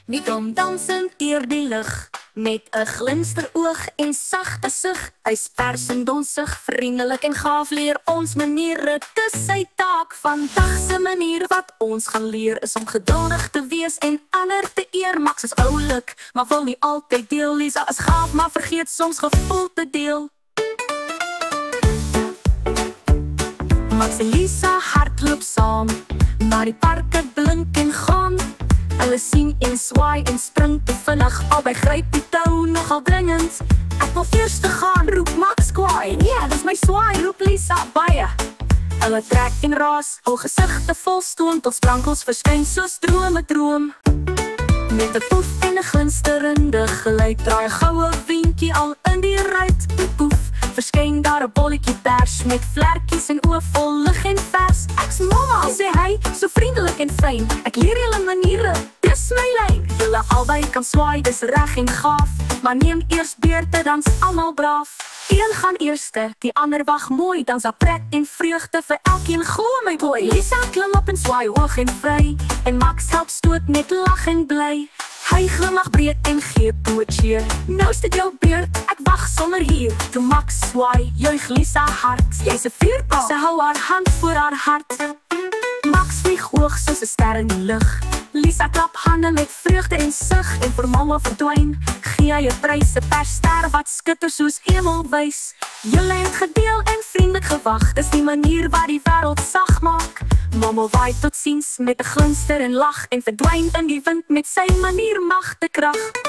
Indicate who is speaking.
Speaker 1: Nie kom dansend deur die lug, met 'n glinsteroog en sagte sug. Hy's vers en donsig, vriendelik en gaaf, leer ons maniere. Dis sy taak vandag se manier. Wat ons gaan leer is om geduldig te wees en ander te eer. Max is oulik, maar wil nie altyd deel. Lisa is gaaf, maar vergeet soms gevoel te deel. Max en Lisa hardloop saam, maar die park het blink en gaan. Hulle sien en swaai en spring te vinnig, albei gryp die tou nogal dringend. Ek wil eers te gaan, roep Max kwaai. Ja, dis my swaai, roep Lisa baie. Hulle trek en raas, hul gesigte vol stoom, tot sprankels verskyn soos drome droom. Met 'n poef en 'n glinsterende geluid, draai 'n goue windjie al in die ruit. Poef, verskyn daar 'n bolletjie pers, met vlekkies en oë vol lig en vers. Ek's mamma, sê hy, so vriendelik en fyn. Ek leer julle maniere, dis my lyn. Julle albei kan swaai, dis reg en gaaf, maar neem eers beurte, dan's almal braaf. Een gaan eerste, die ander wag mooi, dan's daar pret en vreugde vir elkeen, glo my boy. Lisa klim op en swaai hoog en vry, en Max help stoot met lag en bly. Hy glimlag breed en gee toe 'n cheer. Nou is dit jou beurt, ek wag sonder hier. Toe Max swaai, juig Lisa hard. Jy's 'n vuurpyl, sy hou haar hand voor haar hart. Max vlieg hoog soos 'n ster in die lug. Lisa klap hande met vreugde en sug, en vir mamma verdwyn gee hy 'n prys, 'n persster wat skitter soos emelwys. Julle het gedeel en vriendelik gewag, dis die manier wat die wêreld sag maak. Mamma waai totsiens met 'n glinster en lag, en verdwyn in die wind met sy manier magte krag.